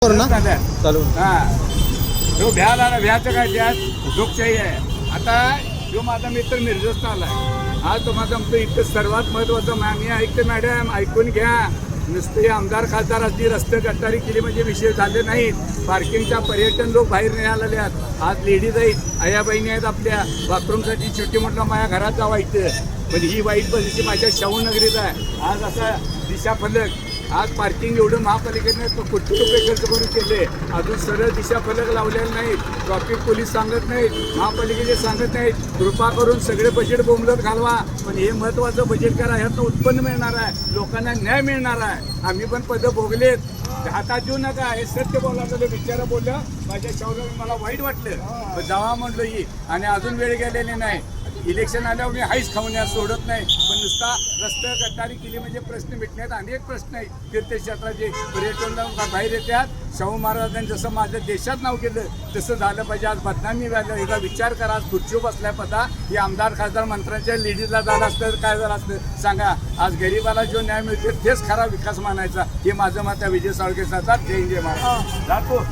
करू ना चालू तो भ्याला ना भ्याचं काय त्यात लोकशाही आहे. आता जो माझा मित्र मिरजचा आलाय आज तुम्हाला जमतो इतकं सर्वात महत्वाचं मी ऐकते मॅडम ऐकून घ्या. नुसते आमदार खासदार असली रस्ते गटारी केली म्हणजे विषय झाले नाहीत. पार्किंगच्या पर्यटन लोक बाहेर निघालेले आहेत. आज लेडीज आहेत आया बहिणी आहेत आपल्या बाथरूमसाठी छोटी मोठं माझ्या घरात जावं इथं पण ही वाईट परिस्थिती माझ्या शाहूनगरीत आहे. आज असा दिशाफलक आज पार्किंग एवढं महापालिकेने कोटी रुपये खर्च करून केले अजून सरळ दिशाफलक लावलेले नाहीत. ट्रॅफिक पोलीस सांगत नाहीत महापालिकेचे सांगत नाहीत. कृपा करून सगळे बजेट बोंबलत घालवा पण हे महत्त्वाचं बजेट करा. ह्यातनं उत्पन्न मिळणार आहे लोकांना न्याय मिळणार आहे. आम्ही पण पदं भोगलेत हातात देऊ नका हे सत्य बोलायचं विचार बोललं माझ्या शाहूनगर मला वाईट वाटलं जावा म्हणलं ही आणि अजून वेळ गेलेली नाही. इलेक्शन आल्यावर मी हाईच खाऊन सोडत नाही पण नुसता रस्ते गटारी केली म्हणजे प्रश्न मिटण्यात अनेक प्रश्न आहेत. तीर्थक्षेत्राचे पर्यटन बाहेर येतात. शाहू महाराजांनी जसं माझ्या देशात नाव केलं तसं झालं पाहिजे. आज बदनामी व्हायला याचा विचार करा. आज खुर्चीवर बसल्या पता ही आमदार खासदार मंत्र्यांच्या लेडीजला झालं असतं काय झालं असतं सांगा. आज गरीबाला जो न्याय मिळतो तेच खरा विकास मानायचा हे माझं मत आहे. विजय साळके साहेब जय हिंद जय महाराज जातो.